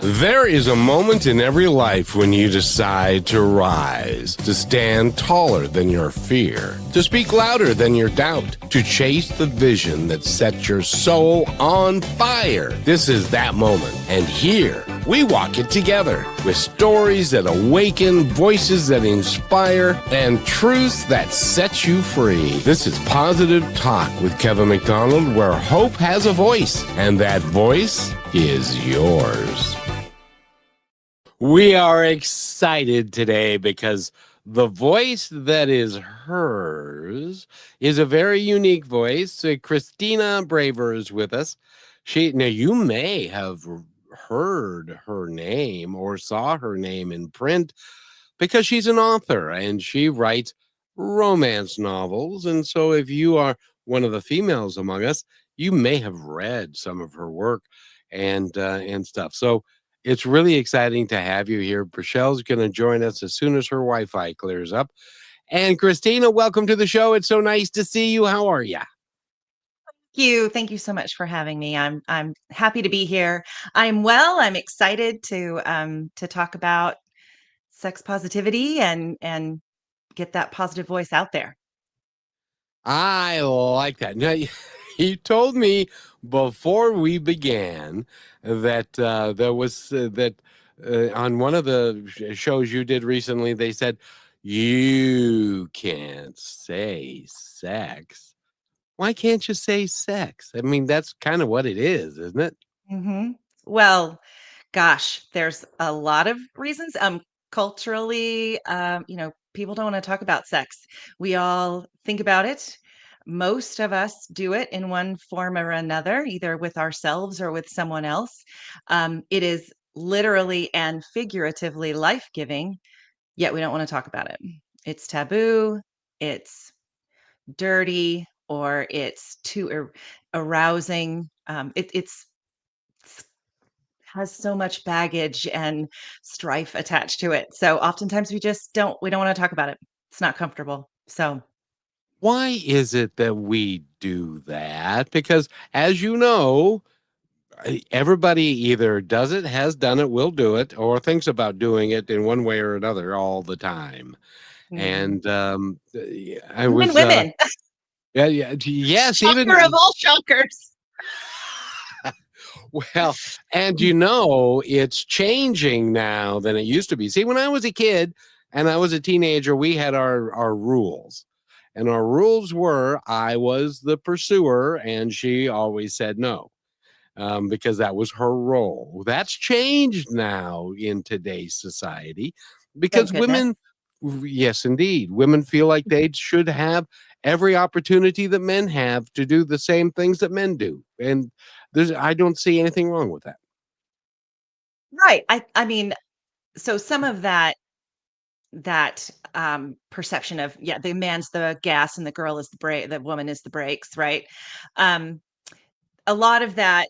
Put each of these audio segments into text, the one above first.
There is a moment in every life when you decide to rise, to stand taller than your fear, to speak louder than your doubt, to chase the vision that sets your soul on fire. This is that moment, and here we walk it together with stories that awaken, voices that inspire, and truths that set you free. This is Positive Talk with Kevin McDonald, where hope has a voice, and that voice is yours. We are excited today because the voice that is hers is a very unique voice. Christina Braver is with us. Now you may have heard her name or saw her name in print because she's an author and she writes romance novels. And so if you are one of the females among us, you may have read some of her work and stuff. So it's really exciting to have you here. Brachelle's going to join us as soon as her Wi-Fi clears up. And Christina, welcome to the show. It's so nice to see you. How are you? Thank you so much for having me. I'm happy to be here. I'm well. I'm excited to talk about sex positivity and get that positive voice out there. I like that. Now, you told me before we began that there was that on one of the shows you did recently, they said you can't say sex. Why can't you say sex? I mean, that's kind of what it is, isn't it? hmm Well, gosh, there's a lot of reasons. Culturally, people don't want to talk about sex. We all think about it. Most of us do it in one form or another, either with ourselves or with someone else. It is literally and figuratively life-giving, yet we don't want to talk about it. It's taboo, it's dirty, or it's too arousing. It's has so much baggage and strife attached to it. So oftentimes we don't want to talk about it. It's not comfortable. So Why is it that we do that? Because as you know, everybody either does it, has done it, will do it, or thinks about doing it in one way or another all the time. mhm. And I Even was, women, yeah, yeah, yes, shocker of even all shockers. well, and it's changing now than it used to be. See, when I was a kid and I was a teenager, we had our rules. And our rules were I was the pursuer and she always said no. Because that was her role. That's changed now in today's society Thank because goodness. yes, indeed, women feel like they should have every opportunity that men have to do the same things that men do. And I don't see anything wrong with that. Right. I mean, so some of that perception of, yeah, the man's the gas and the girl is the brake, the woman is the brakes, right? Um, a lot of that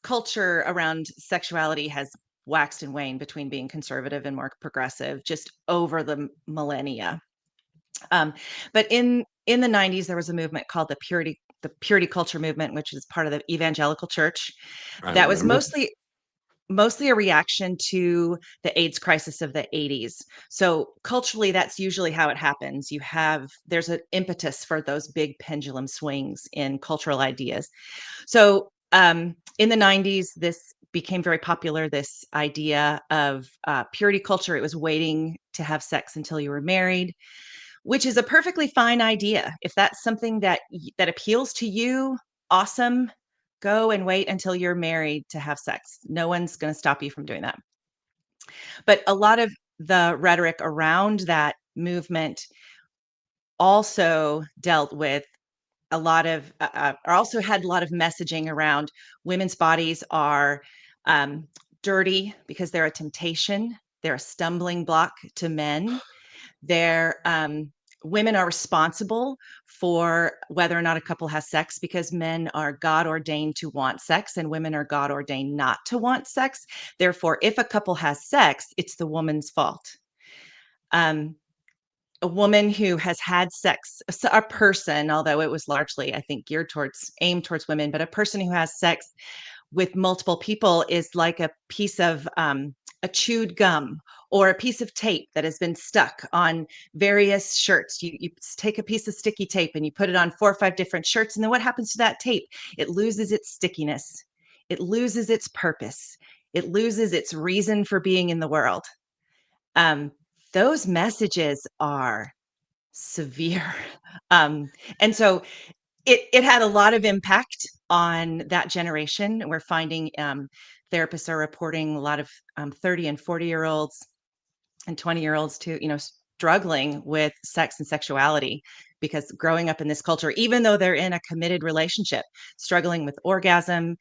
culture around sexuality has waxed and waned between being conservative and more progressive just over the millennia. Um, but in the 90s, there was a movement called the purity culture movement, which is part of the evangelical church. I That was remember. mostly a reaction to the AIDS crisis of the 80s. So culturally, that's usually how it happens. There's an impetus for those big pendulum swings in cultural ideas. So in the 90s, this became very popular, this idea of purity culture. It was waiting to have sex until you were married, which is a perfectly fine idea. If that's something that appeals to you, awesome. Go and wait until you're married to have sex. No one's going to stop you from doing that. But a lot of the rhetoric around that movement also dealt with or also had a lot of messaging around women's bodies are dirty because they're a temptation. They're a stumbling block to men. They're Women are responsible for whether or not a couple has sex because men are God ordained to want sex and women are God ordained not to want sex. Therefore, if a couple has sex, it's the woman's fault. Um, a woman who has had sex, a person, although it was largely, I think, aimed towards women, but a person who has sex with multiple people is like a piece of a chewed gum or a piece of tape that has been stuck on various shirts. You take a piece of sticky tape and you put it on 4 or 5 different shirts. And then what happens to that tape? It loses its stickiness. It loses its purpose. It loses its reason for being in the world. Those messages are severe. And so it had a lot of impact on that generation. We're finding therapists are reporting a lot of 30 and 40-year-olds and 20-year-olds to, struggling with sex and sexuality because growing up in this culture, even though they're in a committed relationship, struggling with orgasm,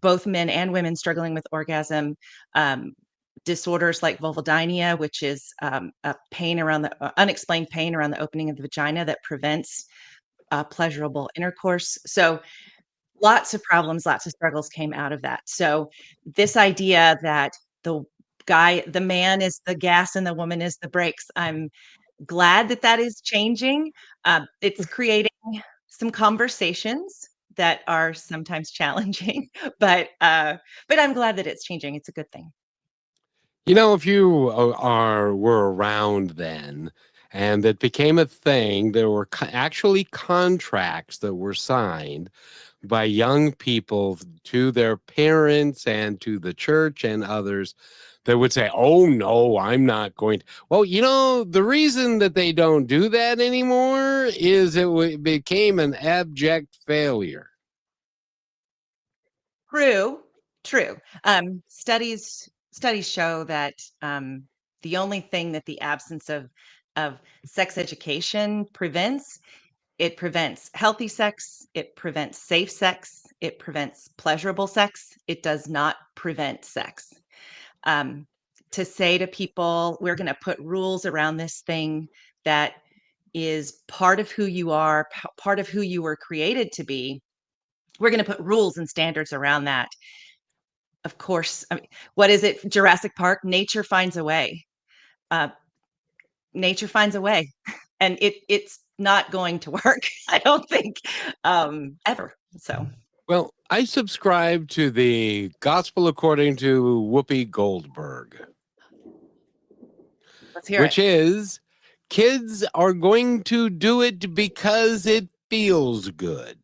both men and women struggling with orgasm, disorders like vulvodynia, which is a pain around the unexplained pain around the opening of the vagina that prevents pleasurable intercourse. So lots of problems, lots of struggles came out of that. So this idea that the man is the gas and the woman is the brakes. I'm glad that that is changing. It's creating some conversations that are sometimes challenging, but I'm glad that it's changing. It's a good thing. If you were around then and it became a thing, there were actually contracts that were signed by young people to their parents and to the church and others that would say, "Oh no, I'm not going to." Well, the reason that they don't do that anymore is it became an abject failure. True. Studies show that the only thing that the absence of sex education prevents, it prevents healthy sex, it prevents safe sex, it prevents pleasurable sex. It does not prevent sex. Um, to say to people, we're going to put rules around this thing that is part of who you are, part of who you were created to be. We're going to put rules and standards around that. Of course, I mean, what is it? Jurassic Park, nature finds a way. Uh, nature finds a way, and it's not going to work, I don't think, ever. So Well, I subscribe to the Gospel according to Whoopi Goldberg, let's hear it. which is kids are going to do it because it feels good.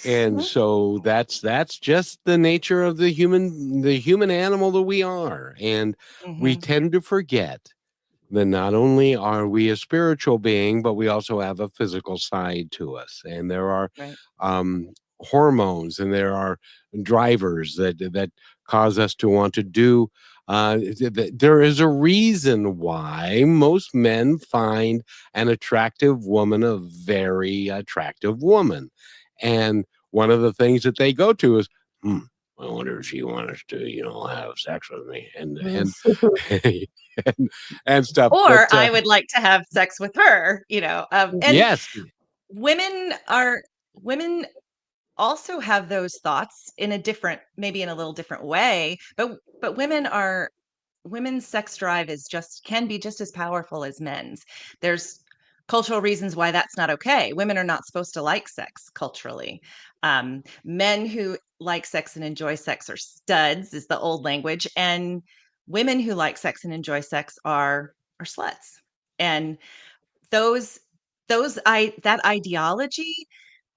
And so that's just the nature of the human animal that we are. And we Mm-hmm. tend to forget that not only are we a spiritual being, but we also have a physical side to us. And there are Right. um, hormones and there are drivers that cause us to want to do. There is a reason why most men find an attractive woman a very attractive woman. And one of the things that they go to is, I wonder if she wants to, have sex with me and and stuff. But Or I would like to have sex with her, and yes, women are women also have those thoughts in a different, maybe in a little different way, but women's sex drive can be just as powerful as men's. There's cultural reasons why that's not okay. Women are not supposed to like sex culturally. Men who like sex and enjoy sex are studs, is the old language, and women who like sex and enjoy sex are sluts. And those that ideology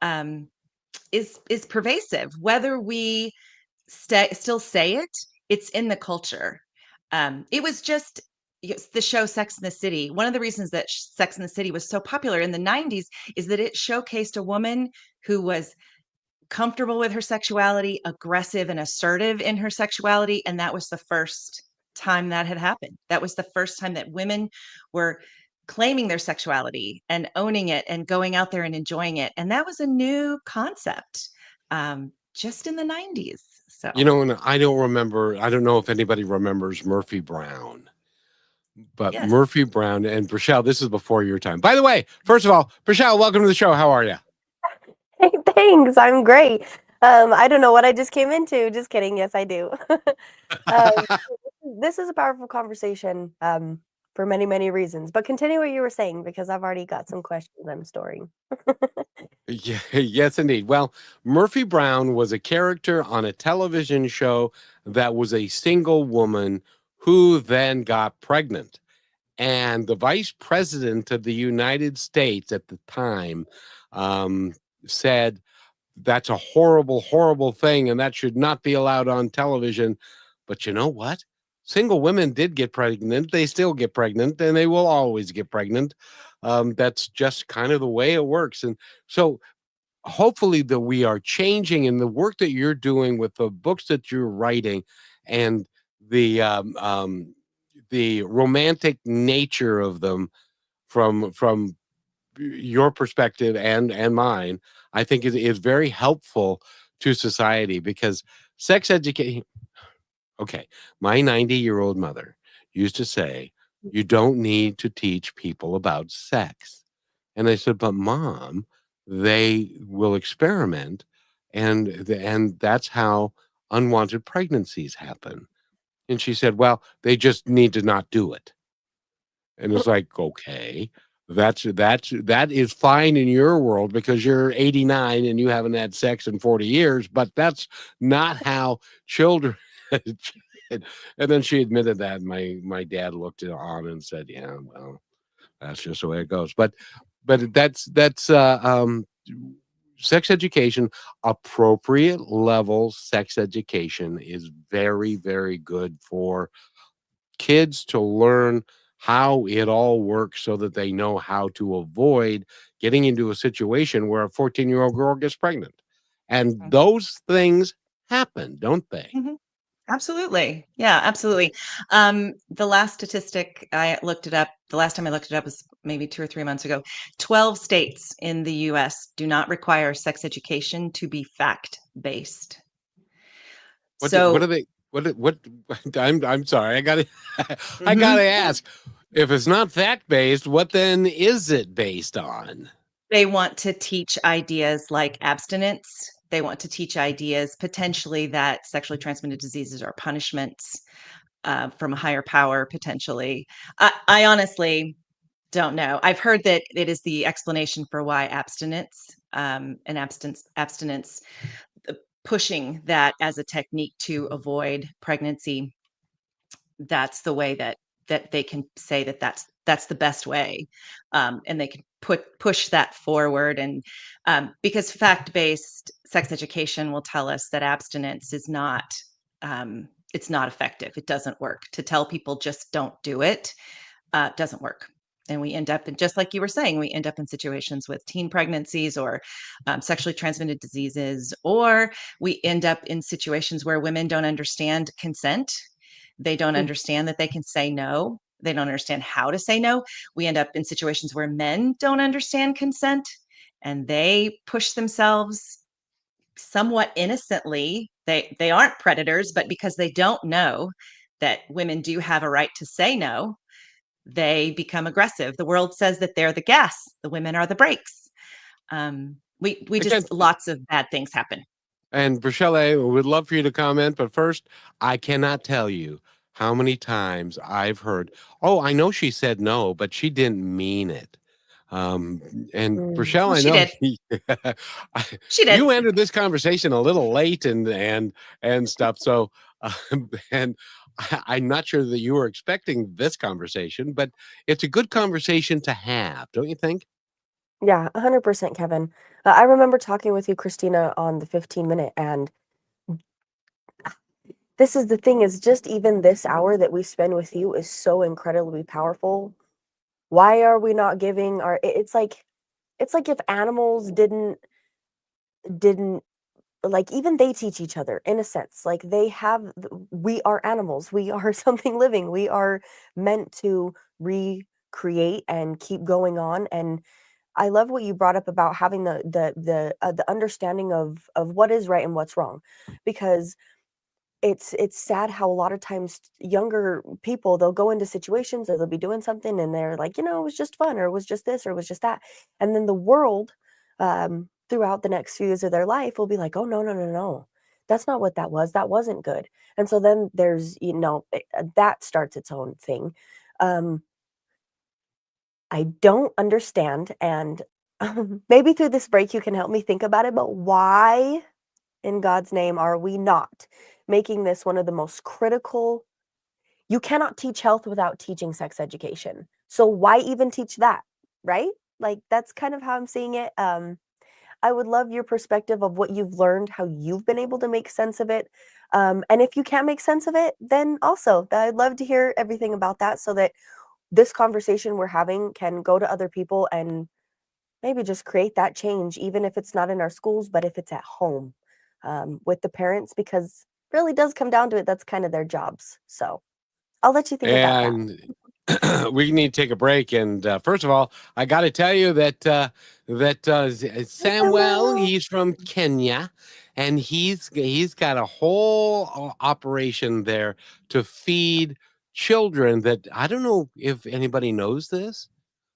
um, is pervasive, whether we still say it. It's in the culture. It was just the show Sex in the City. One of the reasons that Sex in the City was so popular in the 90s is that it showcased a woman who was comfortable with her sexuality, aggressive and assertive in her sexuality, and that was the first time that had happened. That was the first time that women were claiming their sexuality and owning it and going out there and enjoying it. And that was a new concept, just in the 90s. So and I don't know if anybody remembers Murphy Brown, but yes. Murphy Brown and Rochelle, this is before your time. By the way, first of all, Rochelle, welcome to the show. How are you? Hey, thanks. I'm great. I don't know what I just came into. Just kidding. Yes, I do. Um, this is a powerful conversation. for many, many reasons. But continue what you were saying because I've already got some questions I'm storing. Yeah, yes, indeed. Well, Murphy Brown was a character on a television show that was a single woman who then got pregnant. And the vice president of the United States at the time um, said, that's a horrible, horrible thing, and that should not be allowed on television. But you know what? Single women did get pregnant. They still get pregnant, and they will always get pregnant. That's just kind of the way it works. And so hopefully that we are changing in the work that you're doing with the books that you're writing and the romantic nature of them from your perspective and mine, I think is very helpful to society because sex education. Okay, my 90-year-old mother used to say, "You don't need to teach people about sex." And I said, "But mom, they will experiment, and that's how unwanted pregnancies happen." And she said, "Well, they just need to not do it." And it's like, okay, that is fine in your world because you're 89 and you haven't had sex in 40 years, but that's not how children. And then she admitted that. My dad looked it on and said, "Yeah, well, that's just the way it goes." But that's sex education, appropriate level sex education is very, very good for kids to learn how it all works so that they know how to avoid getting into a situation where a 14-year-old girl gets pregnant. And those things happen, don't they? Mhm. Absolutely. Yeah, absolutely. The last statistic I looked it up, the last time I looked it up was maybe 2 or 3 months ago. 12 states in the US do not require sex education to be fact-based. What are So, they what I'm sorry, I gotta I mhm, gotta ask. If it's not fact-based, what then is it based on? they want to teach ideas like abstinence. They want to teach ideas potentially that sexually transmitted diseases are punishments from a higher power, potentially. I honestly don't know. I've heard that it is the explanation for why abstinence and abstinence pushing that as a technique to avoid pregnancy. That's the way that they can say that that's the best way, and they can push that forward. And because fact-based sex education will tell us that abstinence is not it's not effective. It doesn't work. To tell people just don't do it doesn't work. And we end up in, just like you were saying, we end up in situations with teen pregnancies or sexually transmitted diseases, or we end up in situations where women don't understand consent. They don't Mm. understand that they can say no. They don't understand how to say no. We end up in situations where men don't understand consent and they push themselves somewhat innocently. They aren't predators, but because they don't know that women do have a right to say no, they become aggressive. The world says that they're the gas, the women are the brakes. We Again, just lots of bad things happen. and Rochelle, I would love for you to comment, but first, I cannot tell you how many times I've heard, "Oh, I know she said no, but she didn't mean it." Um, and Mm. Rochelle, Well, I she know did. She did. you entered this conversation a little late and stuff. So, and I'm not sure that you were expecting this conversation, but it's a good conversation to have, don't you think? Yeah, 100%, Kevin. I remember talking with you, Christina, on the 15-minute, and this is the thing is just even this hour that we spend with you is so incredibly powerful. Why are we not giving our it's like if animals didn't like even they teach each other in a sense. Like they have we are animals. We are something living. We are meant to recreate and keep going on. And I love what you brought up about having the understanding of what is right and what's wrong, because it's sad how a lot of times younger people, they'll go into situations or they'll be doing something and they're like, it was just fun or it was just this or it was just that. And then the world throughout the next few years of their life will be like, oh no, no, no, no. That's not what that was. That wasn't good. And so then there's, that starts its own thing. Um, I don't understand, and maybe through this break you can help me think about it, but why in God's name are we not making this one of the most critical? You cannot teach health without teaching sex education. So why even teach that, right? Like that's kind of how I'm seeing it. I would love your perspective of what you've learned, how you've been able to make sense of it. And if you can't make sense of it, then also I'd love to hear everything about that so that this conversation we're having can go to other people and maybe just create that change, even if it's not in our schools, but if it's at home with the parents, because it really does come down to it. That's kind of their jobs. So I'll let you think about that. And we need to take a break. And first of all, I got to tell you that Samuel, Hello. he's from Kenya, and he's got a whole operation there to feed children. That I don't know if anybody knows this,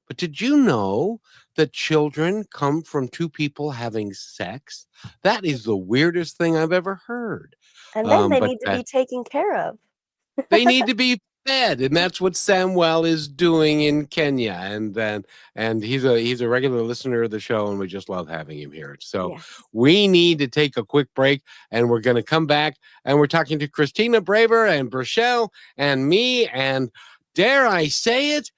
but did you know that children come from two people having sex? That is the weirdest thing I've ever heard. And then they But need to be taken care of. they need to be fed, and that's what Samuel is doing in Kenya. And he's a regular listener of the show, and we just love having him here. So Yes. we need to take a quick break, and we're going to come back, and we're talking to Christina Braver and Brachelle and me, and dare I say it,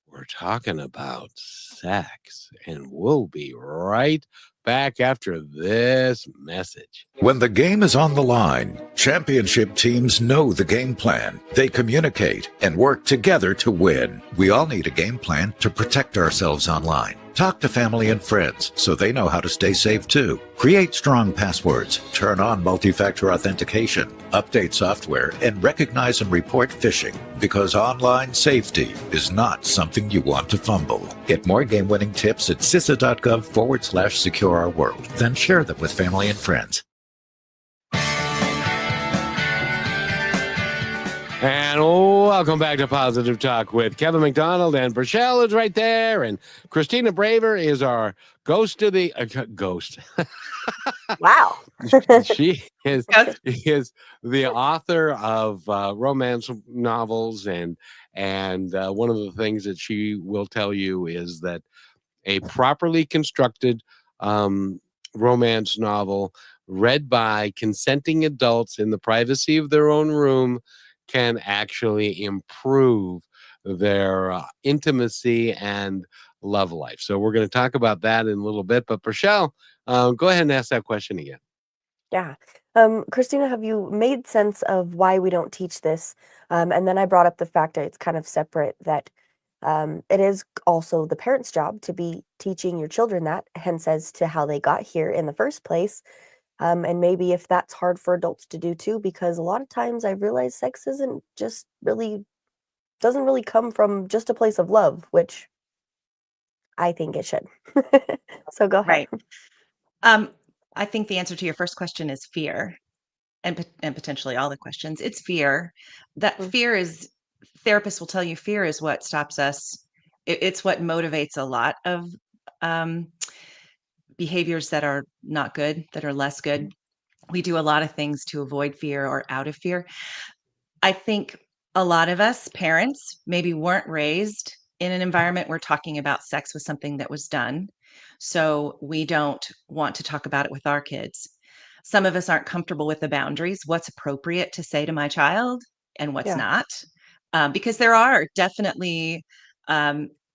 we're talking about sex, and we'll be right back after this message. When the game is on the line, championship teams know the game plan. They communicate and work together to win. We all need a game plan to protect ourselves online. Talk to family and friends so they know how to stay safe too. Create strong passwords, turn on multi-factor authentication, update software, and recognize and report phishing, because online safety is not something you want to fumble. Get more game-winning tips at CISA.gov/secure our world. Then share them with family and friends. And welcome back to Positive Talk with Kevin McDonald, and Brachelle is right there, and Christina Braver is our ghost of the ghost. Wow. She is Yes. is the author of romance novels, and one of the things that she will tell you is that a properly constructed romance novel read by consenting adults in the privacy of their own room can actually improve their intimacy and love life. So we're going to talk about that in a little bit. But Rochelle, go ahead and ask that question again. Yeah. Christina, have you made sense of why we don't teach this? And then I brought up the fact that it's kind of separate, that it is also the parent's job to be teaching your children that, hence as to how they got here in the first place. And maybe if that's hard for adults to do too, because a lot of times I realize sex isn't just really, doesn't really come from just a place of love, which I think it should. So go ahead. Right. I think the answer to your first question is fear, and potentially all the questions. It's fear. That Mm. fear is, therapists will tell you, fear is what stops us. It's what motivates a lot of um, behaviors that are not good, that are less good. We do a lot of things to avoid fear or out of fear. I think a lot of us parents maybe weren't raised in an environment where talking about sex was something that was done. So we don't want to talk about it with our kids. Some of us aren't comfortable with the boundaries, what's appropriate to say to my child and what's Yeah. not. Because there are definitely,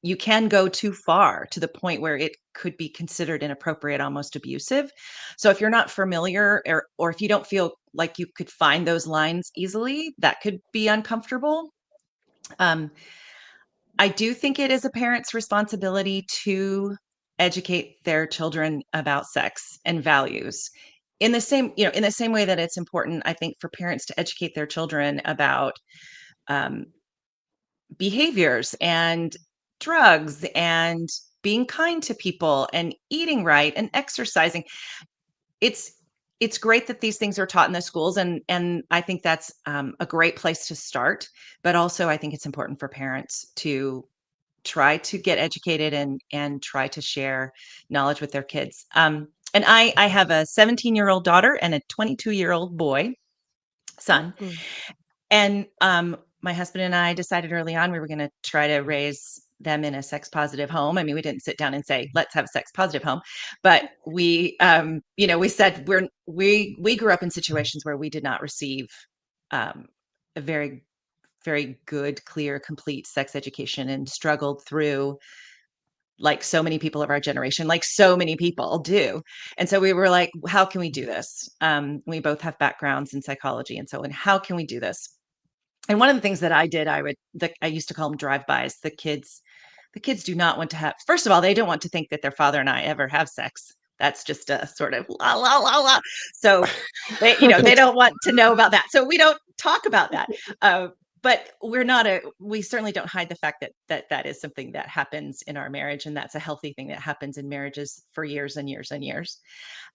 you can go too far to the point where it could be considered inappropriate, almost abusive. So if you're not familiar, or if you don't feel like you could find those lines easily, that could be uncomfortable. I do think it is a parent's responsibility to educate their children about sex and values. In the same way that it's important, I think, for parents to educate their children about um, behaviors and drugs and being kind to people and eating right and exercising. It's it's great that these things are taught in the schools, and I think that's a great place to start. But also, I think it's important for parents to try to get educated and try to share knowledge with their kids. And I have a 17-year-old daughter and a 22-year-old boy son, Mm. and my husband and I decided early on we were going to try to raise them in a sex positive home. I mean, we didn't sit down and say, let's have a sex positive home, but we, we said we grew up in situations where we did not receive a very, very good, clear, complete sex education, and struggled through, like so many people of our generation, like so many people do. And so we were like, how can we do this? We both have backgrounds in psychology. And so, and how can we do this? And one of the things that I did, I used to call them drive-bys. The kids do not want to have, first of all, they don't want to think that their father and I ever have sex. That's just a sort of la la la la. So they don't want to know about that. So we don't talk about that. But we certainly don't hide the fact that is something that happens in our marriage, and that's a healthy thing that happens in marriages for years and years and years.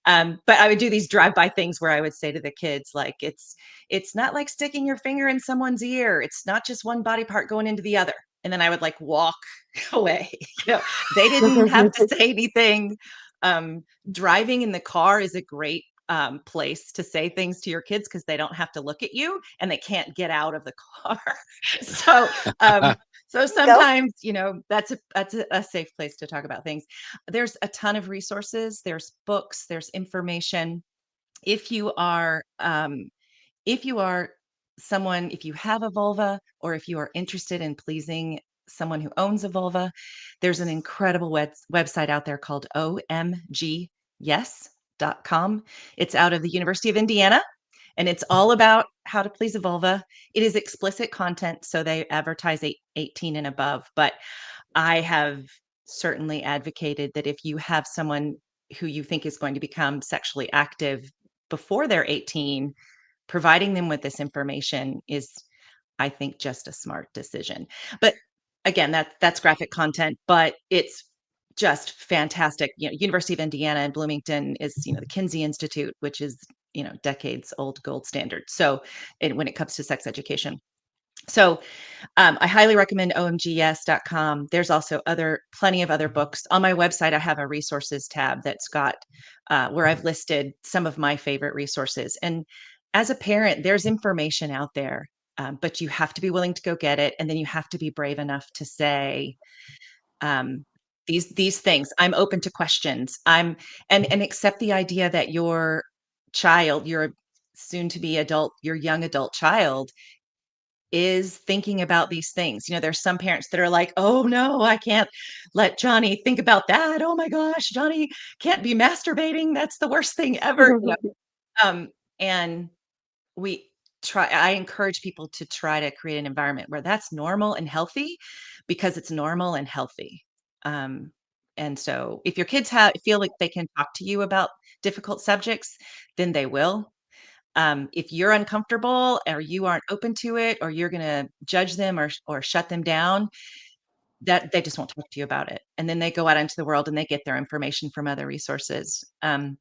But I would do these drive-by things where I would say to the kids, like, it's not like sticking your finger in someone's ear. It's not just one body part going into the other. And then I would like walk away. They didn't have to say anything. Driving in the car is a great place to say things to your kids, because they don't have to look at you and they can't get out of the car. So sometimes, that's a safe place to talk about things. There's a ton of resources. There's books, there's information. If you are someone, if you have a vulva, or if you are interested in pleasing someone who owns a vulva, there's an incredible website out there called omgyes.com. It's out of the University of Indiana, and it's all about how to please a vulva. It is explicit content, so they advertise 18 and above. But I have certainly advocated that if you have someone who you think is going to become sexually active before they're 18, providing them with this information is, I think, just a smart decision. But again, that's graphic content, but it's just fantastic. University of Indiana in Bloomington is, the Kinsey Institute, which is, decades old gold standard. So when it comes to sex education. So I highly recommend omgyes.com. There's also plenty of other books. On my website, I have a resources tab that's got where I've listed some of my favorite resources. And as a parent, there's information out there, but you have to be willing to go get it. And then you have to be brave enough to say, these things, I'm open to questions. And accept the idea that your child, your soon to be adult, your young adult child, is thinking about these things. There's some parents that are like, oh no, I can't let Johnny think about that. Oh my gosh, Johnny can't be masturbating. That's the worst thing ever. And I encourage people to try to create an environment where that's normal and healthy, because it's normal and healthy. And so if your kids feel like they can talk to you about difficult subjects, then they will. If you're uncomfortable, or you aren't open to it, or you're going to judge them or shut them down, that they just won't talk to you about it. And then they go out into the world and they get their information from other resources. I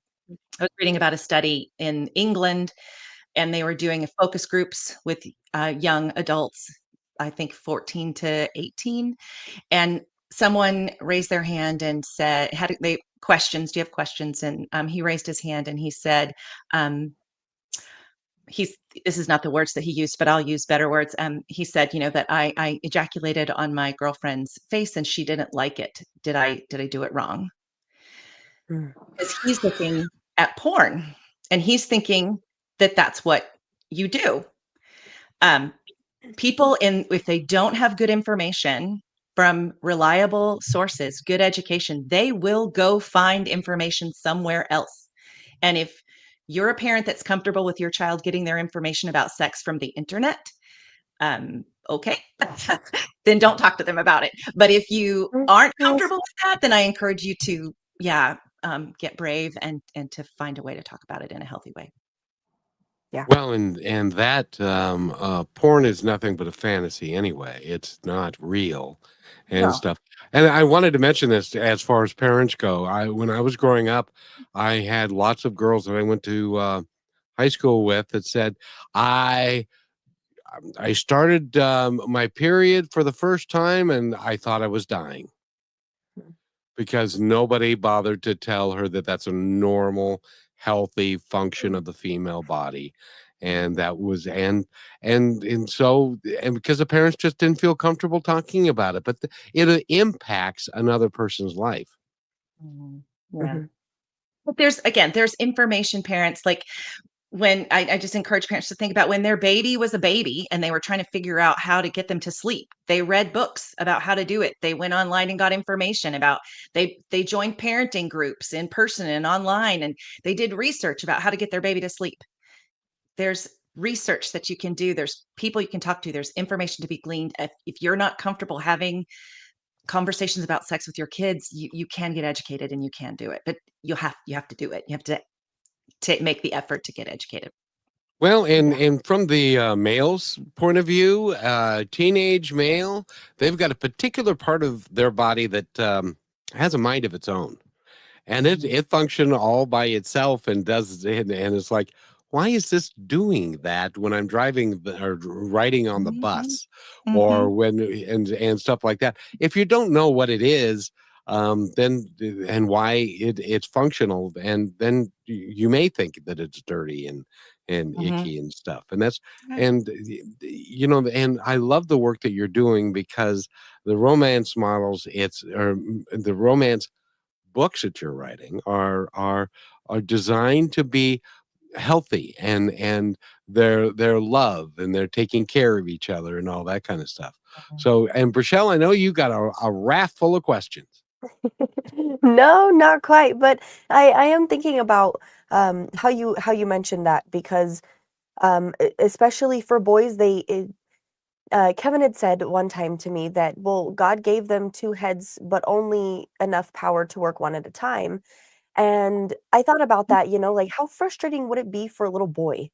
was reading about a study in England, and they were doing focus groups with young adults, I think 14 to 18. And someone raised their hand and said, questions, do you have questions? And he raised his hand and he said, this is not the words that he used, but I'll use better words. He said, that I ejaculated on my girlfriend's face and she didn't like it. Did I do it wrong? Because he's looking at porn and he's thinking that that's what you do. People, if they don't have good information from reliable sources, good education, they will go find information somewhere else. And if you're a parent that's comfortable with your child getting their information about sex from the internet, okay, then don't talk to them about it. But if you aren't comfortable with that, then I encourage you to, get brave and to find a way to talk about it in a healthy way. Yeah. Well, and that porn is nothing but a fantasy anyway. It's not real and stuff. And I wanted to mention this as far as parents go. When I was growing up, I had lots of girls that I went to high school with that said, I started my period for the first time and I thought I was dying, because nobody bothered to tell her that that's a normal, healthy function of the female body. and that was and so and because the parents just didn't feel comfortable talking about it, but it impacts another person's life. Yeah. Mhm. But there's information parents like when I just encourage parents to think about when their baby was a baby and they were trying to figure out how to get them to sleep. They read books about how to do it. They went online and got information about they joined parenting groups in person and online, and they did research about how to get their baby to sleep. There's research that you can do. There's people you can talk to. There's information to be gleaned. If you're not comfortable having conversations about sex with your kids, you can get educated and you can do it, but you have to do it. You have to make the effort to get educated. Well, Yeah. and from the male's point of view, teenage male, they've got a particular part of their body that has a mind of its own, and it Mhm. it functions all by itself and does and it's like, why is this doing that when I'm driving or riding on the Mhm. bus or Mhm. when and stuff like that? If you don't know what it is, then and why it's functional, and then you may think that it's dirty and Mhm. icky and stuff, and that's Right. and and I love the work that you're doing because the romance models, or the romance books that you're writing are designed to be healthy, and they're love, and they're taking care of each other and all that kind of stuff. Mhm. So, and Brichelle, I know you got a raft full of questions. No, not quite, but I am thinking about how you mentioned that because especially for boys, Kevin had said one time to me that, well, God gave them two heads, but only enough power to work one at a time. And I thought about that, like how frustrating would it be for a little boy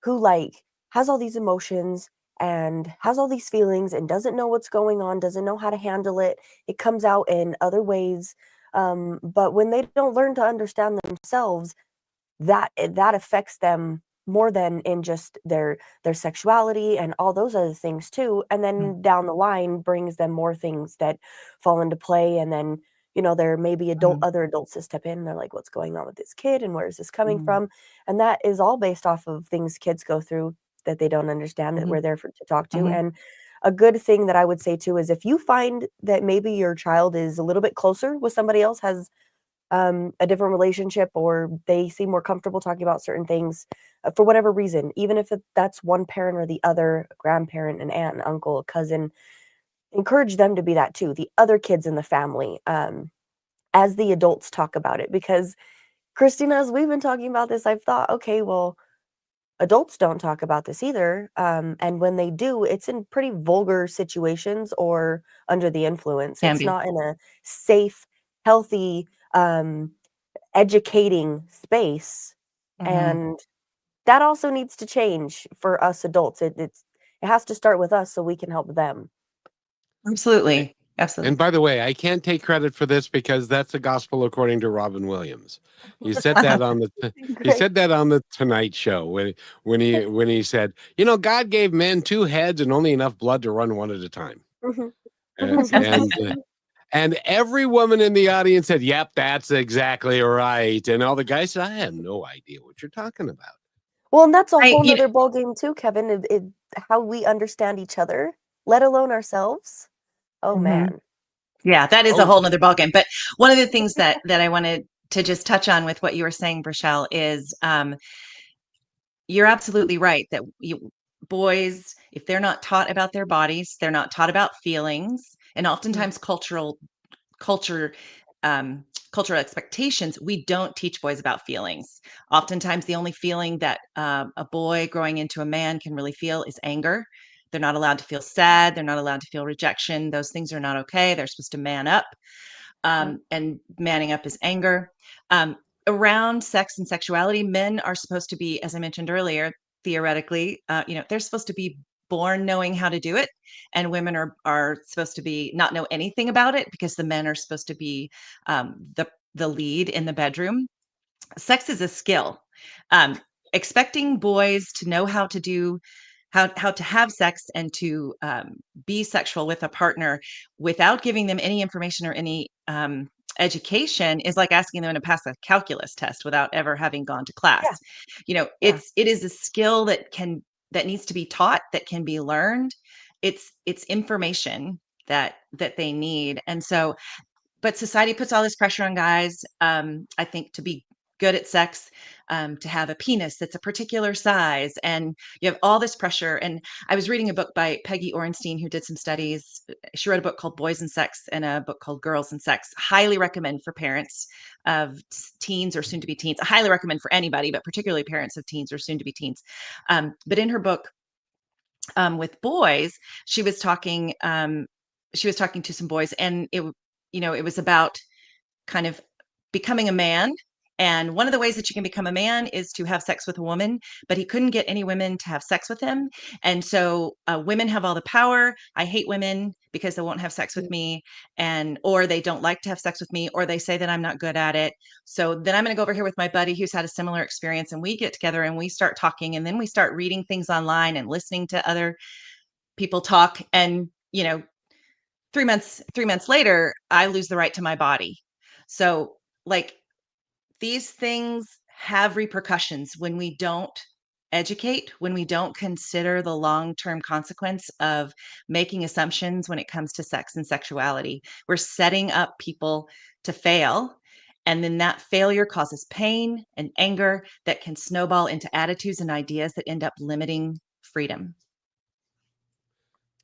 who like has all these emotions and has all these feelings and doesn't know what's going on, doesn't know how to handle it. It comes out in other ways. But when they don't learn to understand themselves, that affects them more than in just their sexuality and all those other things too, and Mhm. then down the line brings them more things that fall into play, and then there may be Mhm. other adults that step in and they're like, what's going on with this kid and where is this coming Mhm. from? And that is all based off of things kids go through that they don't understand, that Mhm. we're there to talk to. Mhm. And a good thing that I would say too is if you find that maybe your child is a little bit closer with somebody else, has a different relationship, or they seem more comfortable talking about certain things for whatever reason, even if that's one parent or the other, a grandparent, an aunt, an uncle, a cousin, encourage them to be that too, the other kids in the family, as the adults talk about it. Because, Christina, as we've been talking about this, I've thought, okay, well, adults don't talk about this either. And when they do, it's in pretty vulgar situations or under the influence. Can It's be. not in a safe, healthy, um, educating space, Mhm. and that also needs to change for us adults. It has to start with us so we can help them. Absolutely. And Absolutely. by the way, I can't take credit for this because that's the gospel according to Robin Williams. He said that on he Great. said that on the Tonight Show when he said, God gave men two heads and only enough blood to run one at a time. Mhm. Uh, and and every woman in the audience said, "Yep, that's exactly right." And all the guys said, "I have no idea what you're talking about." Well, and that's a I whole you know, nother ballgame too, Kevin, how we understand each other, let alone ourselves. Oh, Mhm. man. Yeah, that is a Oh, whole nother ballgame. But one of the things that I wanted to just touch on with what you were saying, Brichelle, is you're absolutely right that boys, if they're not taught about their bodies, they're not taught about feelings, and Mhm. oftentimes culture um, cultural expectations, we don't teach boys about feelings. Oftentimes, the only feeling that a boy growing into a man can really feel is anger. They're not allowed to feel sad. They're not allowed to feel rejection. Those things are not okay. They're supposed to man up, Yep. and manning up is anger. Um, Around sex and sexuality, men are supposed to be, as I mentioned earlier, theoretically, they're supposed to be born knowing how to do it, and women are supposed to be not know anything about it because the men are supposed to be the lead in the bedroom. Sex is a skill. Um, Expecting boys to know how to do how to have sex and to be sexual with a partner without giving them any information or any education is like asking them to pass a calculus test without ever having gone to class. Yeah. It is a skill that needs to be taught, that can be learned. It's information that they need. And so, but society puts all this pressure on guys, I think, to be good at sex, to have a penis that's a particular size, and you have all this pressure. And I was reading a book by Peggy Orenstein, who did some studies. She wrote a book called Boys and Sex and a book called Girls and Sex. Highly recommend for parents of teens or soon to be teens. I highly recommend for anybody, but particularly parents of teens or soon to be teens. But in her book, with boys, she was talking to some boys, and it was about kind of becoming a man. And one of the ways that you can become a man is to have sex with a woman, but he couldn't get any women to have sex with him. And so women have all the power. I hate women because they won't have sex with me, or they don't like to have sex with me, or they say that I'm not good at it. So then I'm going to go over here with my buddy who's had a similar experience, and we get together and we start talking, and then we start reading things online and listening to other people talk. And 3 months later, I lose the right to my body. So, like, these things have repercussions when we don't educate, when we don't consider the long-term consequence of making assumptions when it comes to sex and sexuality. We're setting up people to fail. And then that failure causes pain and anger that can snowball into attitudes and ideas that end up limiting freedom.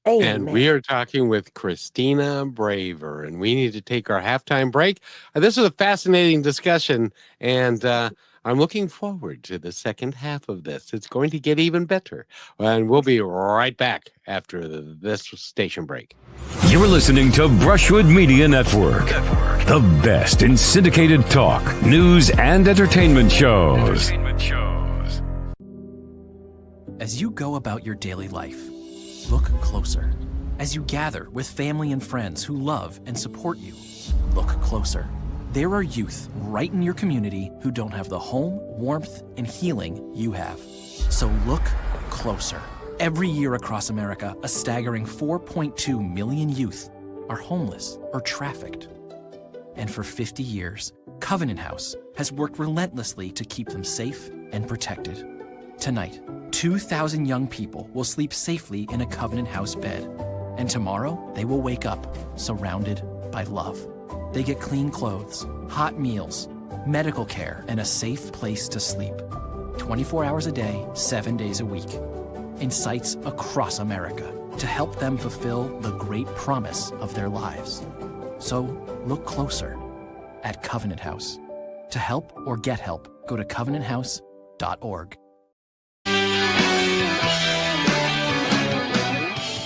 And we Amen. are talking with Christina Braver, and we need to take our halftime break. This is a fascinating discussion, and I'm looking forward to the second half of this. It's going to get even better, and we'll be right back after this station break. You're listening to Brushwood Media Network, the best in syndicated talk, news, and entertainment shows. As you go about your daily life, look closer. As you gather with family and friends who love and support you, look closer. There are youth right in your community who don't have the home, warmth, and healing you have. So look closer. Every year across America, a staggering 4.2 million youth are homeless or trafficked. And for 50 years, Covenant House has worked relentlessly to keep them safe and protected. Tonight, 2,000 young people will sleep safely in a Covenant House bed. And tomorrow, they will wake up surrounded by love. They get clean clothes, hot meals, medical care, and a safe place to sleep. 24 hours a day, 7 days a week. In sites across America to help them fulfill the great promise of their lives. So look closer at Covenant House. To help or get help, go to covenanthouse.org.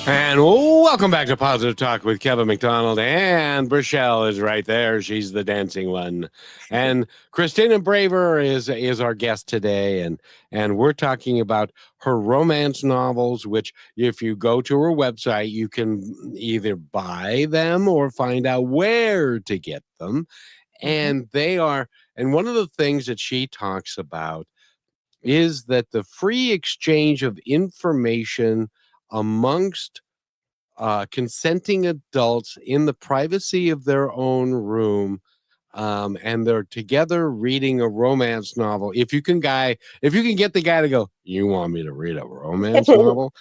And welcome back to Positive Talk with Kevin McDonald, and Brichelle is right there. She's the dancing one. And Christina Braver is our guest today, and we're talking about her romance novels, which if you go to her website, you can either buy them or find out where to get them. And and one of the things that she talks about is that the free exchange of information amongst consenting adults in the privacy of their own room, and they're together reading a romance novel. If you can get the guy to go, you want me to read a romance novel?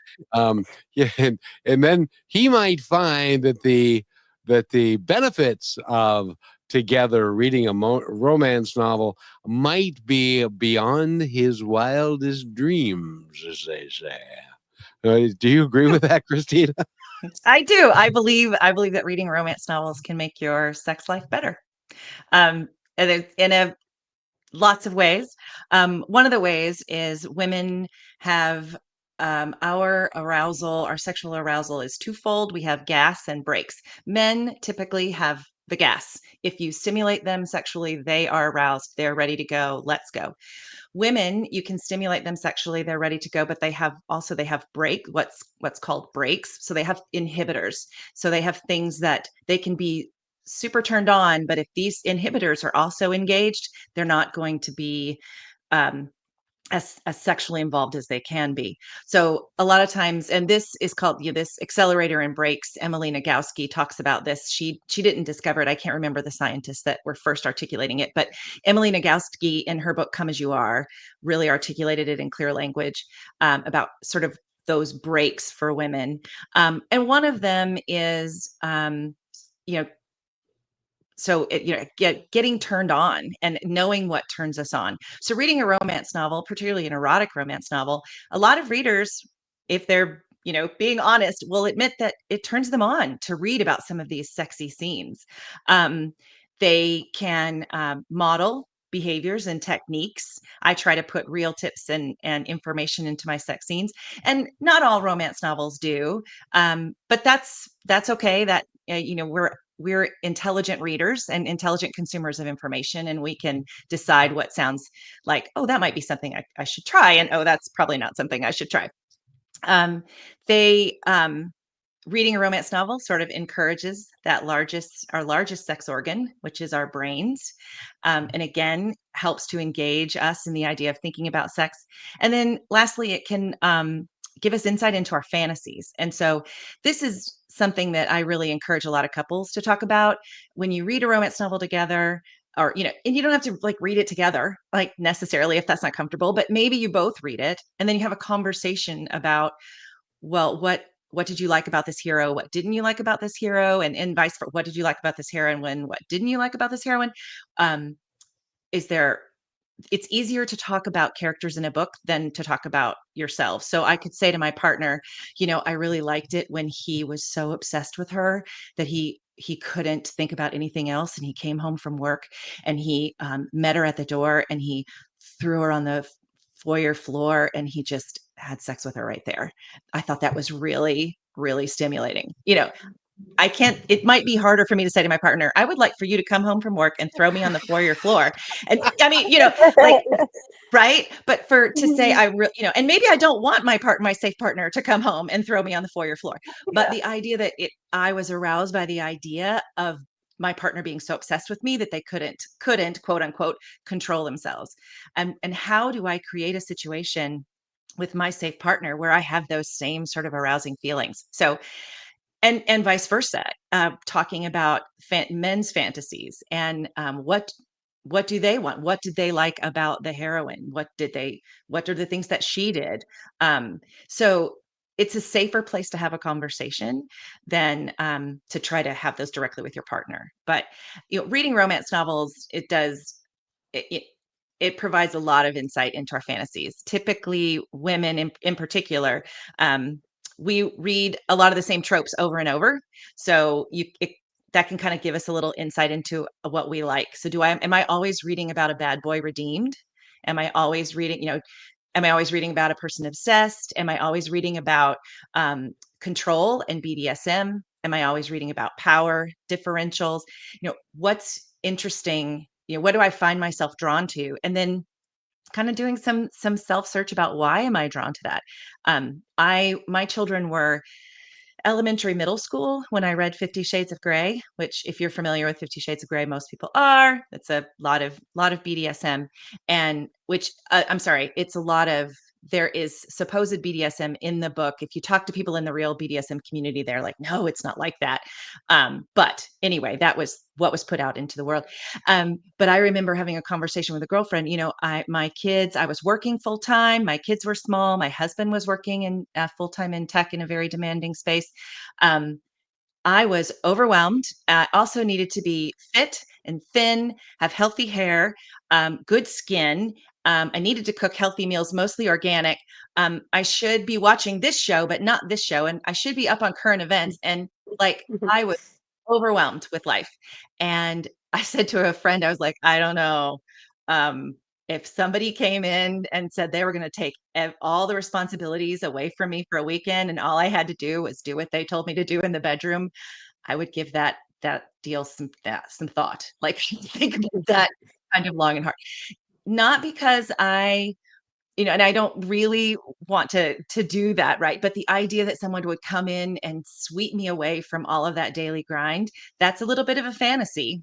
Yeah, and then he might find that the benefits of together reading a romance novel might be beyond his wildest dreams, as they say. Do you agree with that, Christina? I do. I believe that reading romance novels can make your sex life better. And in lots of ways. One of the ways is women have our sexual arousal is twofold. We have gas and brakes. Men typically have the gas. If you stimulate them sexually, they are aroused. They're ready to go. Let's go. Women, you can stimulate them sexually, they're ready to go, but they have what's called brakes. So they have inhibitors. So they have things that they can be super turned on, but if these inhibitors are also engaged, they're not going to be as sexually involved as they can be. So a lot of times, and this is called, this accelerator and brakes. Emily Nagoski talks about this. She didn't discover it. I can't remember the scientists that were first articulating it, but Emily Nagoski in her book Come As You Are really articulated it in clear language, about sort of those breaks for women. And one of them is, you know, so getting turned on and knowing what turns us on. So reading a romance novel, particularly an erotic romance novel, a lot of readers, if they're being honest, will admit that it turns them on to read about some of these sexy scenes. They can model behaviors and techniques. I try to put real tips and information into my sex scenes, and not all romance novels do, but that's okay. That we're intelligent readers and intelligent consumers of information, and we can decide what sounds like, oh, that might be something I should try, and oh, that's probably not something I should try. They Reading a romance novel sort of encourages our largest sex organ, which is our brains, and again helps to engage us in the idea of thinking about sex. And then lastly, it can give us insight into our fantasies. And so this is something that I really encourage a lot of couples to talk about when you read a romance novel together. Or, and you don't have to like read it together, like necessarily, if that's not comfortable, but maybe you both read it and then you have a conversation about, well, what did you like about this hero? What didn't you like about this hero? And vice versa. What did you like about this heroine? What didn't you like about this heroine? Um, is there It's easier to talk about characters in a book than to talk about yourself. So I could say to my partner, I really liked it when he was so obsessed with her that he couldn't think about anything else. And he came home from work and he met her at the door and he threw her on the foyer floor and he just had sex with her right there. I thought that was really, really stimulating. It might be harder for me to say to my partner, I would like for you to come home from work and throw me on the foyer floor. And I mean, like, right. But to say, and maybe I don't want my safe partner to come home and throw me on the foyer floor. But the idea that I was aroused by the idea of my partner being so obsessed with me that they couldn't quote unquote control themselves. And how do I create a situation with my safe partner where I have those same sort of arousing feelings? So, and vice versa, talking about men's fantasies and what do they want? What did they like about the heroine? What are the things that she did? So it's a safer place to have a conversation than to try to have those directly with your partner. But reading romance novels, it provides a lot of insight into our fantasies. Typically, women in particular, we read a lot of the same tropes over and over. So that can kind of give us a little insight into what we like. So am I always reading about a bad boy redeemed? Am I always reading, about a person obsessed? Am I always reading about control and BDSM? Am I always reading about power differentials? What's interesting? What do I find myself drawn to? And then kind of doing some self-search about why am I drawn to that? My children were elementary, middle school when I read 50 Shades of Grey, which if you're familiar with 50 Shades of Grey, most people are. It's a lot of BDSM, and which I'm sorry, it's a lot of, there is supposed BDSM in the book. If you talk to people in the real BDSM community, they're like, no, it's not like that. But anyway, that was what was put out into the world. But I remember having a conversation with a girlfriend, I was working full time. My kids were small. My husband was working in full time in tech in a very demanding space. I was overwhelmed. I also needed to be fit and thin, have healthy hair, good skin. I needed to cook healthy meals, mostly organic. I should be watching this show, but not this show. And I should be up on current events. And like, I was overwhelmed with life. And I said to a friend, I was like, I don't know. If somebody came in and said they were going to take all the responsibilities away from me for a weekend and all I had to do was do what they told me to do in the bedroom, I would give that deal some thought. Like, think about that kind of long and hard. Not because and I don't really want to do that, right? But the idea that someone would come in and sweep me away from all of that daily grind, that's a little bit of a fantasy.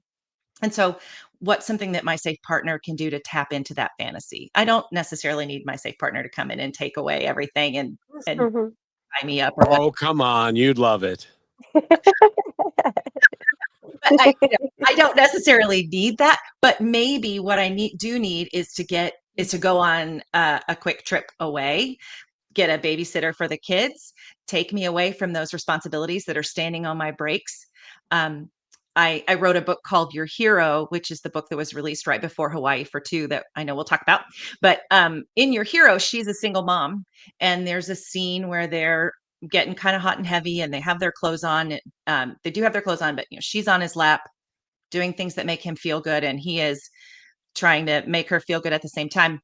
And so what's something that my safe partner can do to tap into that fantasy? I don't necessarily need my safe partner to come in and take away everything and Mhm. tie me up or what. Oh, come on. You'd love it. But I don't necessarily need that. But maybe what I need is to go on a quick trip away, get a babysitter for the kids, take me away from those responsibilities that are standing on my brakes. Um, I wrote a book called Your Hero, which is the book that was released right before Hawaii for Two that I know we'll talk about. But in Your Hero, she's a single mom, and there's a scene where they're getting kind of hot and heavy, and they have their clothes on. They do have their clothes on, but she's on his lap doing things that make him feel good, and he is trying to make her feel good at the same time.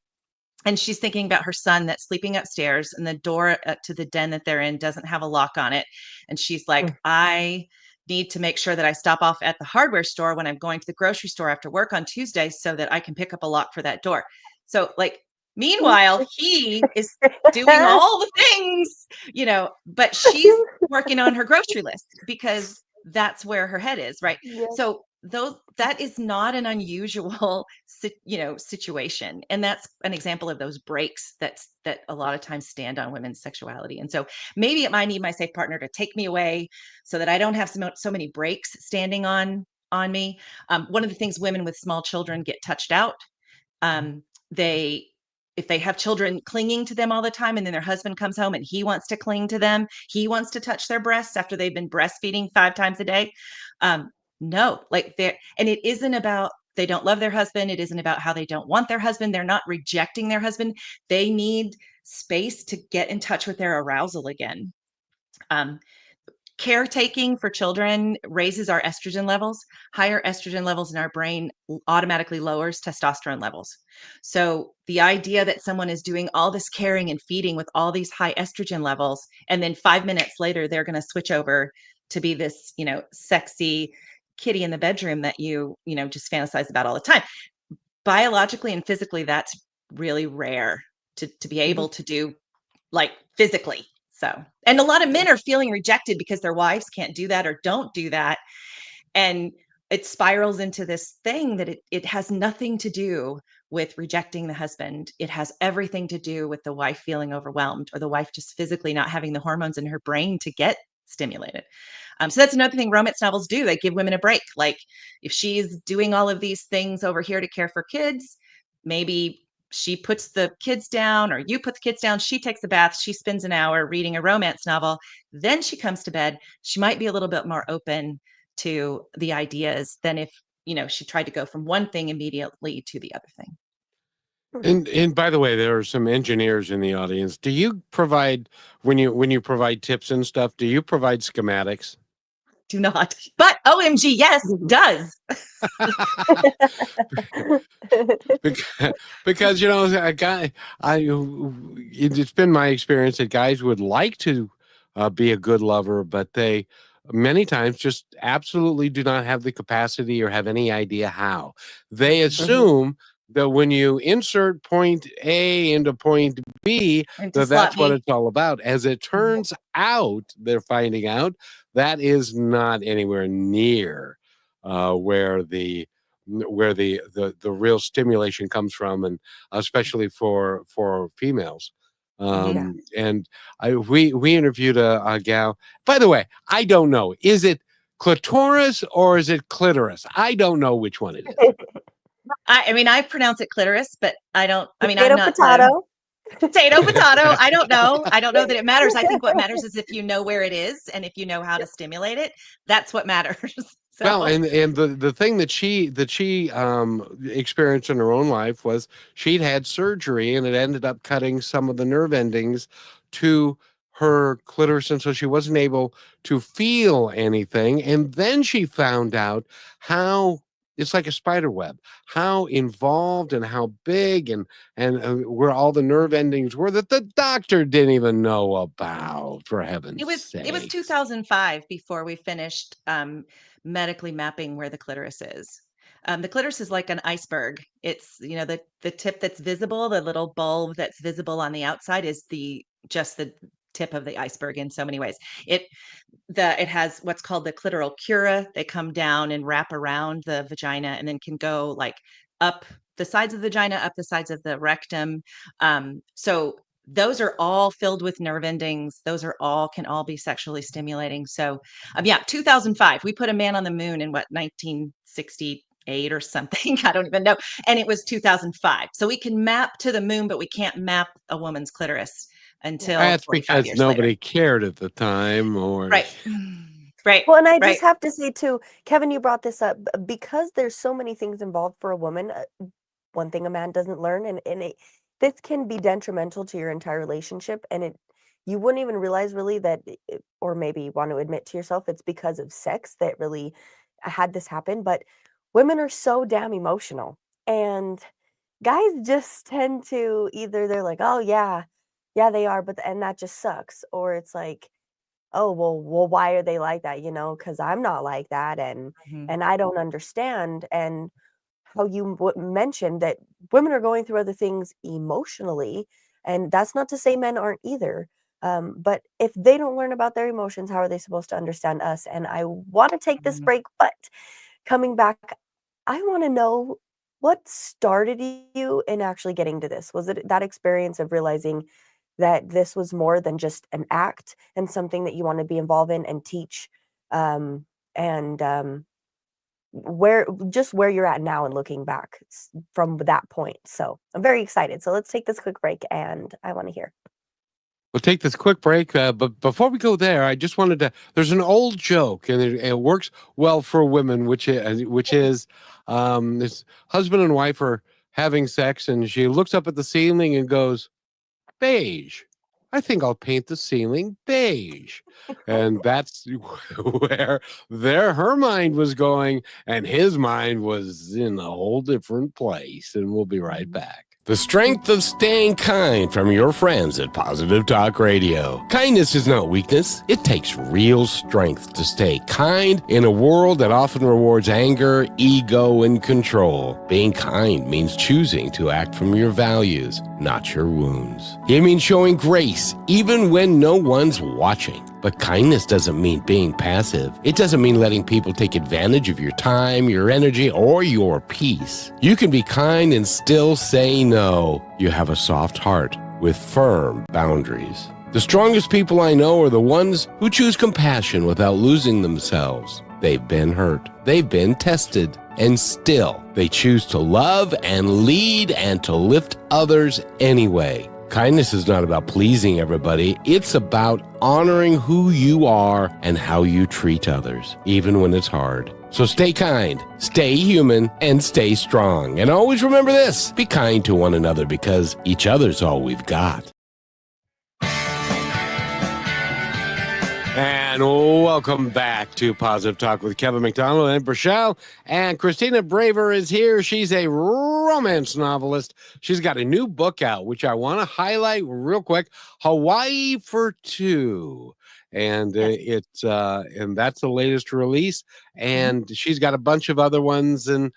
And she's thinking about her son that's sleeping upstairs, and the door to the den that they're in doesn't have a lock on it. And she's like, I need to make sure that I stop off at the hardware store when I'm going to the grocery store after work on Tuesday so that I can pick up a lock for that door. So, like, meanwhile, he is doing all the things, but she's working on her grocery list because that's where her head is, right? Yes. So that is not an unusual situation, and that's an example of those breaks that a lot of times stand on women's sexuality. And so maybe it might need my safe partner to take me away so that I don't have so many breaks standing on me. One of the things women with small children get touched out. They If they have children clinging to them all the time, and then their husband comes home and he wants to cling to them, he wants to touch their breasts after they've been breastfeeding 5 times a day. No, like and it isn't about they don't love their husband. It isn't about how they don't want their husband. They're not rejecting their husband. They need space to get in touch with their arousal again. Caretaking for children raises our estrogen levels. Higher estrogen levels in our brain automatically lowers testosterone levels. So the idea that someone is doing all this caring and feeding with all these high estrogen levels, and then 5 minutes later, they're going to switch over to be this, sexy kitty in the bedroom that you just fantasize about all the time. Biologically and physically, that's really rare to be able to do, like, physically. So, and a lot of men are feeling rejected because their wives can't do that or don't do that. And it spirals into this thing that it has nothing to do with rejecting the husband. It has everything to do with the wife feeling overwhelmed, or the wife just physically not having the hormones in her brain to get stimulated. So that's another thing romance novels do. They give women a break. Like, if she's doing all of these things over here to care for kids, maybe she puts the kids down, or you put the kids down, she takes a bath, she spends an hour reading a romance novel, then she comes to bed. She might be a little bit more open to the ideas than if, she tried to go from one thing immediately to the other thing. And by the way, there are some engineers in the audience. Do you provide when you provide tips and stuff, do you provide schematics? Do not. But OMG, yes, does. Because a guy, it's been my experience that guys would like to be a good lover, but they many times just absolutely do not have the capacity or have any idea how. They assume that when you insert point A into point B, Into that's slot what B. it's all about. As it turns out, they're finding out that is not anywhere near where the real stimulation comes from, and especially for females. And we interviewed a gal. By the way, I don't know. Is it clitoris or is it clitoris? I don't know which one it is. I pronounce it clitoris, but I don't. I'm Potato, not potato. potato. I don't know. I don't know that it matters. I think what matters is if you know where it is and if you know how to stimulate it. That's what matters. So. Well, and the thing that she experienced in her own life was she'd had surgery, and it ended up cutting some of the nerve endings to her clitoris, and so she wasn't able to feel anything. And then she found out how it's like a spider web, how involved and how big and where all the nerve endings were that the doctor didn't even know about, for heaven's sake. It was 2005 before we finished medically mapping where the clitoris is. The clitoris is like an iceberg. It's, the tip that's visible, the little bulb that's visible on the outside is just the tip of the iceberg in so many ways. It has what's called the clitoral cura. They come down and wrap around the vagina and then can go like up the sides of the vagina, up the sides of the rectum. So those are all filled with nerve endings. Those can all be sexually stimulating. So yeah, 2005, we put a man on the moon in 1968 or something. I don't even know. And it was 2005. So we can map to the moon, but we can't map a woman's clitoris until That's 45 because years later. nobody cared at the time, or Right. Right. Well, and I Right. just have to say too, Kevin, you brought this up because there's so many things involved for a woman. One thing a man doesn't learn, this can be detrimental to your entire relationship, and you wouldn't even realize really that, or maybe want to admit to yourself it's because of sex that really had this happen. But women are so damn emotional, and guys just tend to either they're like, oh yeah, they are, and that just sucks, or it's like, oh, well, why are they like that? Because I'm not like that, and Mhm. I don't understand. And how you mentioned that women are going through other things emotionally, and that's not to say men aren't either. But if they don't learn about their emotions, how are they supposed to understand us? And I want to take this Mhm. break, but coming back, I want to know what started you in actually getting to this. Was it that experience of realizing that this was more than just an act and something that you want to be involved in and teach, and where you're at now and looking back from that point? So I'm very excited. So let's take this quick break, and I want to hear. we'll take this quick break. But before we go there, I just wanted to. There's an old joke, and it works well for women, which is this husband and wife are having sex, and she looks up at the ceiling and goes, beige. I think I'll paint the ceiling beige. And that's where her mind was going, and his mind was in a whole different place. And we'll be right back. The strength of staying kind from your friends at Positive Talk Radio. Kindness is not weakness. It takes real strength to stay kind in a world that often rewards anger, ego, and control. Being kind means choosing to act from your values, not your wounds. It means showing grace even when no one's watching. But kindness doesn't mean being passive. It doesn't mean letting people take advantage of your time, your energy, or your peace. You can be kind and still say no. You have a soft heart with firm boundaries. The strongest people I know are the ones who choose compassion without losing themselves. They've been hurt. They've been tested. And still, they choose to love and lead and to lift others anyway. Kindness is not about pleasing everybody. It's about honoring who you are and how you treat others, even when it's hard. So stay kind, stay human, and stay strong. And always remember this: be kind to one another because each other's all we've got. And welcome back to Positive Talk with Kevin McDonald and Brachelle. And Christina Braver is here. She's a romance novelist. She's got a new book out, which I want to highlight real quick: Hawaii for Two. And and that's the latest release. And she's got a bunch of other ones. And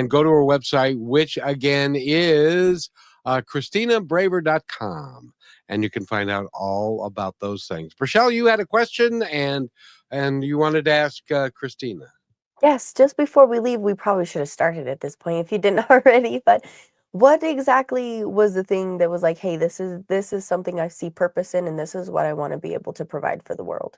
go to her website, which again is ChristinaBraver.com. And you can find out all about those things. Brachelle, you had a question and you wanted to ask Christina. Yes, just before we leave, we probably should have started at this point if you didn't already. But what exactly was the thing that was like, hey, this is something I see purpose in, and this is what I want to be able to provide for the world?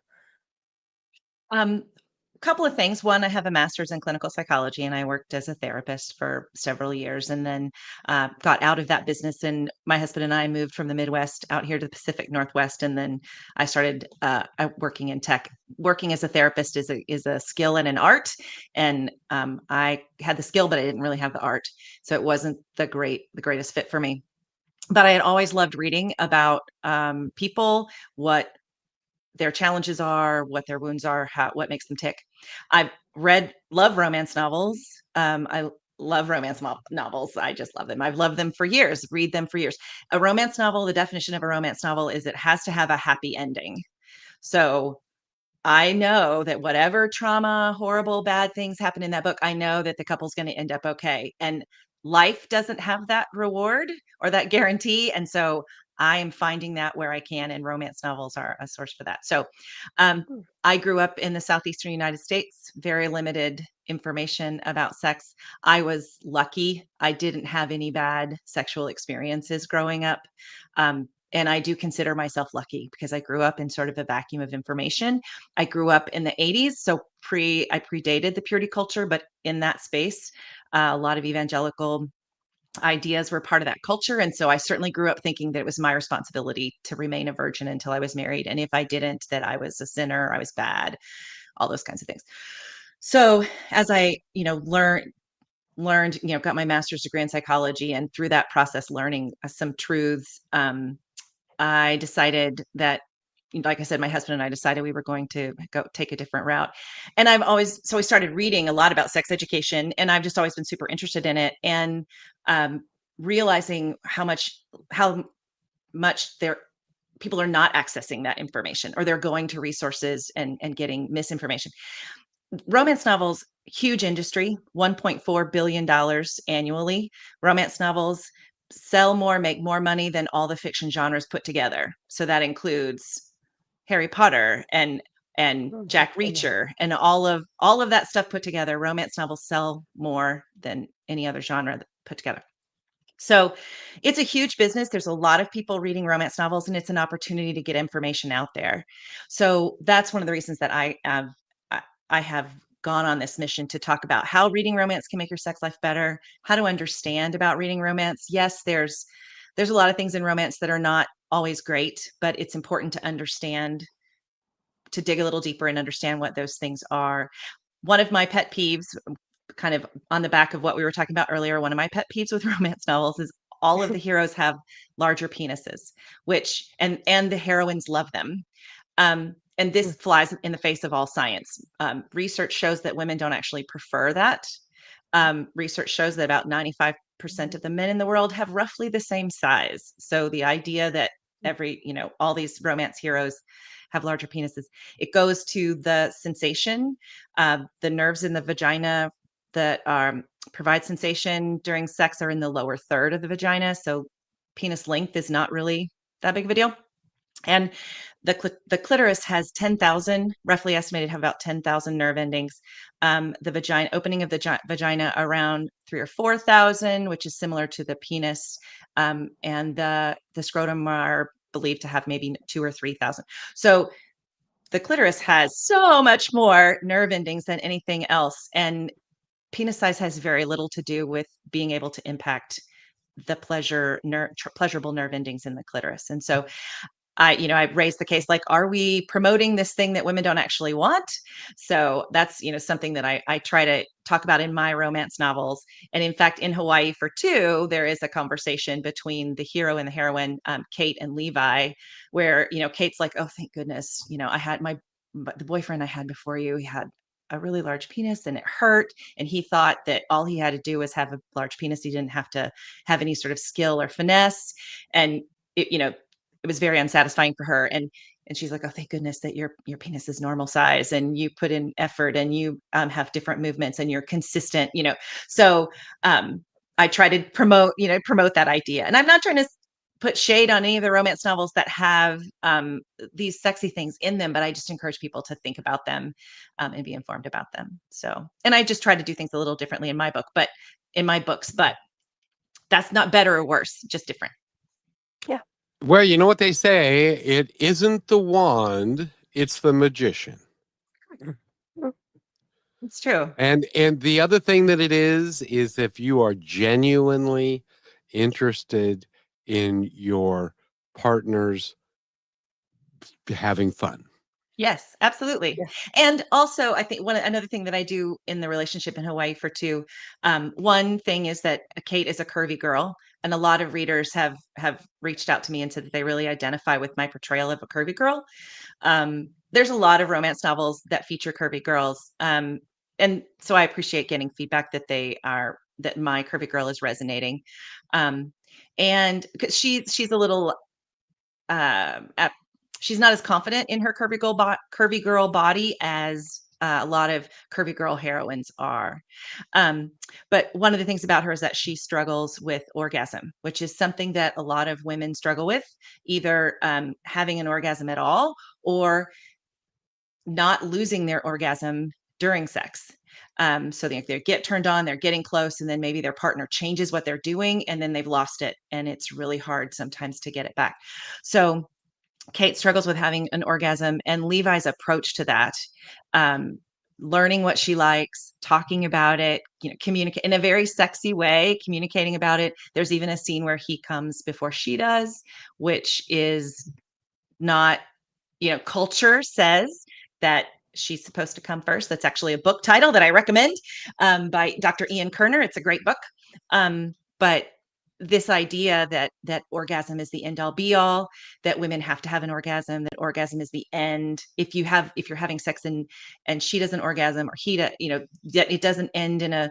Couple of things. One, I have a master's in clinical psychology, and I worked as a therapist for several years, and then got out of that business. And my husband and I moved from the Midwest out here to the Pacific Northwest, and then I started working in tech. Working as a therapist is a skill and an art, and I had the skill, but I didn't really have the art, so it wasn't the greatest fit for me. But I had always loved reading about people, what their challenges are, what their wounds are, what makes them tick. I've love romance novels. I love romance novels. I just love them. I've loved them for years, read them for years. A romance novel, the definition of a romance novel is it has to have a happy ending. So I know that whatever trauma, horrible, bad things happen in that book, I know that the couple's going to end up okay. And life doesn't have that reward or that guarantee. And so I am finding that where I can, and romance novels are a source for that. So I grew up in the southeastern United States, very limited information about sex. I was lucky. I didn't have any bad sexual experiences growing up. And I do consider myself lucky because I grew up in sort of a vacuum of information. I grew up in the 80s, so I predated the purity culture, but in that space, a lot of evangelical ideas were part of that culture. And so I certainly grew up thinking that it was my responsibility to remain a virgin until I was married. And if I didn't, that I was a sinner, I was bad, all those kinds of things. So as I, learned, got my master's degree in psychology, and through that process, learning some truths, I decided that, like I said, my husband and I decided we were going to go take a different route. And so I started reading a lot about sex education, and I've just always been super interested in it. And realizing how much people are not accessing that information, or they're going to resources and getting misinformation. Romance novels, huge industry, $1.4 billion annually. Romance novels sell more, make more money than all the fiction genres put together. So that includes Harry Potter and Jack Reacher and all of that stuff put together. Romance novels sell more than any other genre put together. So it's a huge business. There's a lot of people reading romance novels, and it's an opportunity to get information out there. So that's one of the reasons that I have gone on this mission to talk about how reading romance can make your sex life better, how to understand about reading romance. Yes, there's a lot of things in romance that are not always great, but it's important to understand, to dig a little deeper and understand what those things are. One of my pet peeves, kind of on the back of what we were talking about earlier, one of my pet peeves with romance novels is all of the heroes have larger penises, which and the heroines love them. And this flies in the face of all science. Research shows that women don't actually prefer that. Research shows that about 95% of the men in the world have roughly the same size. So the idea that all these romance heroes have larger penises, it goes to the sensation, the nerves in the vagina that provide sensation during sex are in the lower third of the vagina. So penis length is not really that big of a deal. And the clitoris has 10,000, roughly estimated to have about 10,000 nerve endings. The vagina opening of the vagina around 3,000 or 4,000, which is similar to the penis. And the scrotum are believed to have maybe 2,000 or 3,000. So the clitoris has so much more nerve endings than anything else. And penis size has very little to do with being able to impact the pleasurable nerve endings in the clitoris. And so I raised the case, like, are we promoting this thing that women don't actually want? So that's, something that I try to talk about in my romance novels. And in fact, in Hawaii for Two, there is a conversation between the hero and the heroine, Kate and Levi, where, Kate's like, oh, thank goodness, I had the boyfriend I had before you, he had a really large penis and it hurt. And he thought that all he had to do was have a large penis. He didn't have to have any sort of skill or finesse. And it was very unsatisfying for her. And she's like, oh, thank goodness that your penis is normal size and you put in effort and you have different movements and you're consistent, So I try to promote that idea. And I'm not trying to put shade on any of the romance novels that have these sexy things in them, but I just encourage people to think about them and be informed about them. So, and I just try to do things a little differently in my books, but that's not better or worse, just different. Yeah. Well, you know what they say, it isn't the wand, it's the magician. It's true. And the other thing that it is if you are genuinely interested in your partner's having fun. Yes, absolutely. Yeah. And also, I think another thing that I do in the relationship in Hawaii for Two, one thing is that Kate is a curvy girl, and a lot of readers have reached out to me and said that they really identify with my portrayal of a curvy girl. There's a lot of romance novels that feature curvy girls, and so I appreciate getting feedback that that my curvy girl is resonating, and because she's a little she's not as confident in her curvy girl body as A lot of curvy girl heroines are. But one of the things about her is that she struggles with orgasm, which is something that a lot of women struggle with, either having an orgasm at all or not losing their orgasm during sex. So they get turned on, they're getting close, and then maybe their partner changes what they're doing, and then they've lost it. And it's really hard sometimes to get it back. So Kate struggles with having an orgasm, and Levi's approach to that, learning what she likes, talking about it, communicate in a very sexy way, communicating about it. There's even a scene where he comes before she does, which is not, culture says that she's supposed to come first. That's actually a book title that I recommend, by Dr. Ian Kerner. It's a great book. But this idea that orgasm is the end all be all, that women have to have an orgasm, that orgasm is the end. If you're having sex and she doesn't orgasm, or that it doesn't end in a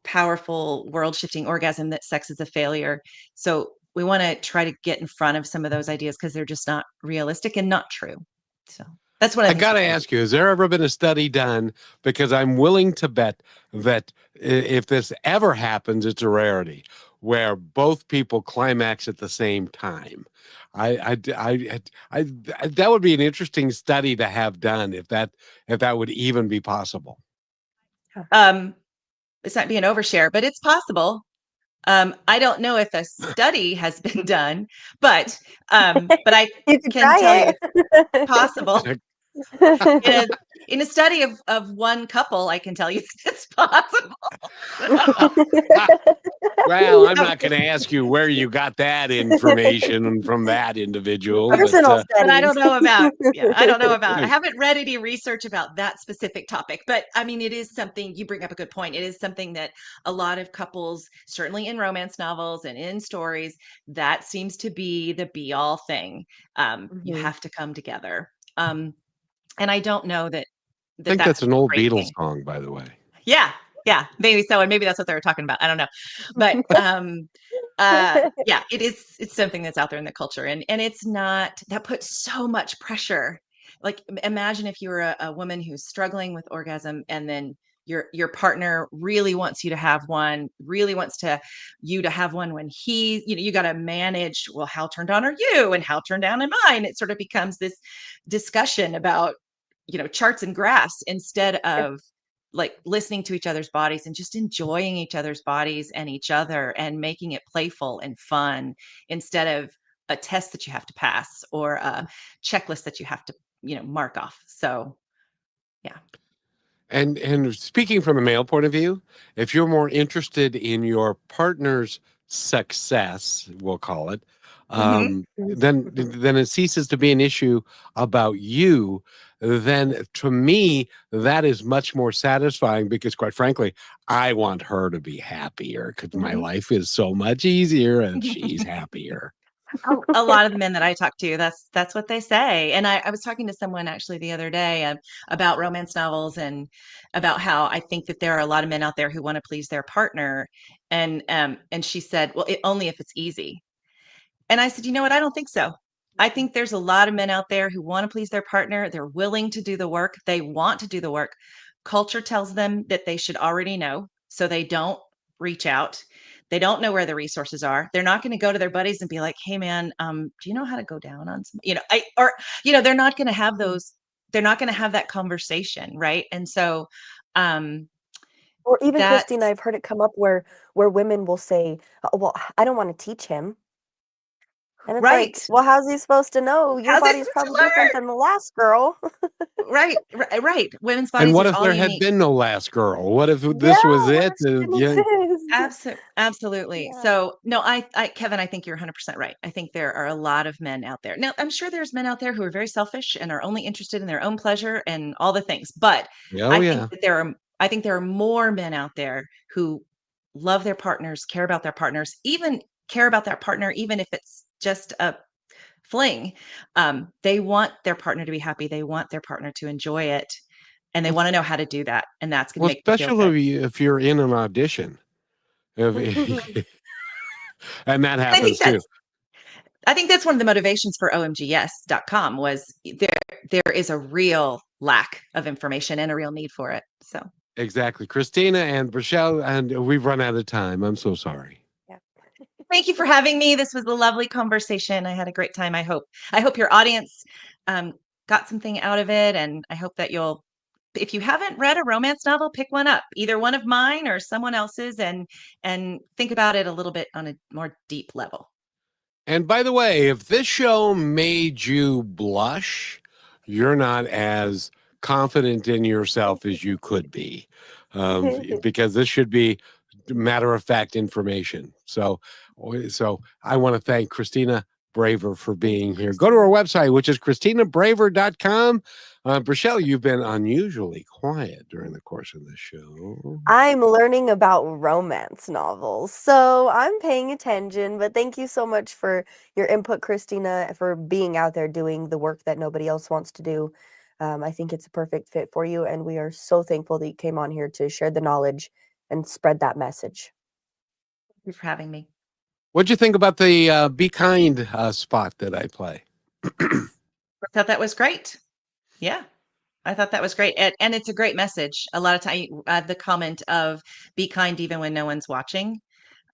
powerful world shifting orgasm, that sex is a failure. So we want to try to get in front of some of those ideas because they're just not realistic and not true. So that's what I got to ask you, has there ever been a study done? Because I'm willing to bet that if this ever happens, it's a rarity, where both people climax at the same time. That would be an interesting study to have done, if that would even be possible. It's not being overshare, but it's possible. I don't know if a study has been done, but I You can try tell you it. it's possible. In a study of one couple, I can tell you it's possible. Well, I'm not going to ask you where you got that information from that individual. Personal But I don't know about, Yeah. I haven't read any research about that specific topic, but I mean, it is something, you bring up a good point. It is something that a lot of couples, certainly in romance novels and in stories, that seems to be the be all thing. You have to come together. And I don't know that I think that's that's an old great Beatles thing. song, by the way. Yeah, maybe so, and maybe that's what they were talking about. I don't know, but yeah, it's something that's out there in the culture, and it's not, that puts so much pressure. Like, imagine if you were a woman who's struggling with orgasm, and then your partner really wants you to have one, really wants you to have one when he, you got to manage, well, how turned on are you and how turned on am I? And it sort of becomes this discussion about, charts and graphs, instead of like listening to each other's bodies and just enjoying each other's bodies and each other, and making it playful and fun, instead of a test that you have to pass, or a checklist that you have to, mark off. So yeah. And speaking from a male point of view, if you're more interested in your partner's success, we'll call it, Mhm. then it ceases to be an issue about you. Then to me, that is much more satisfying, because quite frankly, I want her to be happier, because my life is so much easier if she's happier. A lot of the men that I talk to, that's what they say. And I was talking to someone actually the other day, about romance novels, and about how I think that there are a lot of men out there who want to please their partner. And she said, well, only if it's easy. And I said, you know what? I don't think so. I think there's a lot of men out there who want to please their partner. They're willing to do the work. They want to do the work. Culture tells them that they should already know, so they don't reach out. They don't know where the resources are. They're not going to go to their buddies and be like, "Hey, man, do you know how to go down on some?" They're not going to have those. They're not going to have that conversation, right? And so, Or even, that Christina, I've heard it come up where women will say, well, I don't want to teach him. And it's like, right. well, how's he supposed to know? Your How's he body's supposed to probably different learn? than the last girl. Right. Women's And bodies what are if all there had unique. been no last girl? What if Yeah, this was what it? if she didn't Yeah. exist? Absolutely. Yeah. So no, Kevin, I think you're 100% right. I think there are a lot of men out there. Now, I'm sure there's men out there who are very selfish and are only interested in their own pleasure and all the things. But Oh, yeah. I think there are more men out there who love their partners, care about their partners, even care about their partner, even if it's just a fling. They want their partner to be happy. They want their partner to enjoy it, and they want to know how to do that. And that's going to Well, make them feel good. especially if you're in an audition. And that I think happens too. I think that's one of the motivations for omgs.com was there is a real lack of information and a real need for it. So Exactly. Christina and Rochelle, and we've run out of time. I'm so sorry. Yeah. thank you for having me. This was a lovely conversation. I had a great time. I hope your audience got something out of it, and I hope that you'll, if you haven't read a romance novel, pick one up, either one of mine or someone else's, and think about it a little bit on a more deep level. And by the way, if this show made you blush, you're not as confident in yourself as you could be, because this should be matter-of-fact information. So I want to thank Christina Braver for being here. Go to our website, which is ChristinaBraver.com. Rochelle, you've been unusually quiet during the course of this show. I'm learning about romance novels, so I'm paying attention. But thank you so much for your input, Christina, for being out there doing the work that nobody else wants to do. I think it's a perfect fit for you, and we are so thankful that you came on here to share the knowledge and spread that message. Thank you for having me. What'd you think about the Be Kind spot that I play? I thought that was great. Yeah, I thought that was great. And it's a great message. A lot of time, the comment of be kind even when no one's watching.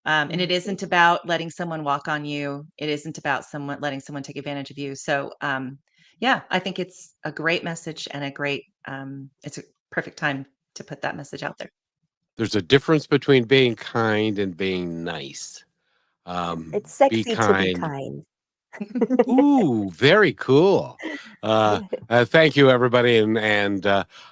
And it isn't about letting someone walk on you. It isn't about letting someone take advantage of you. So yeah, I think it's a great message and it's a perfect time to put that message out there. There's a difference between being kind and being nice. It's sexy to be kind. Ooh, very cool. Thank you, everybody. And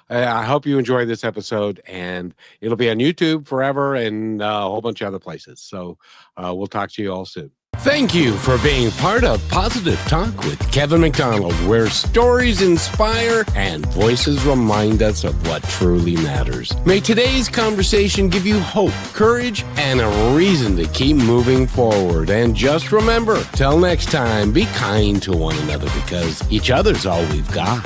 I hope you enjoyed this episode. And it'll be on YouTube forever and a whole bunch of other places. So we'll talk to you all soon. Thank you for being part of Positive Talk with Kevin McDonald, where stories inspire and voices remind us of what truly matters. May today's conversation give you hope, courage, and a reason to keep moving forward. And just remember, till next time, be kind to one another because each other's all we've got.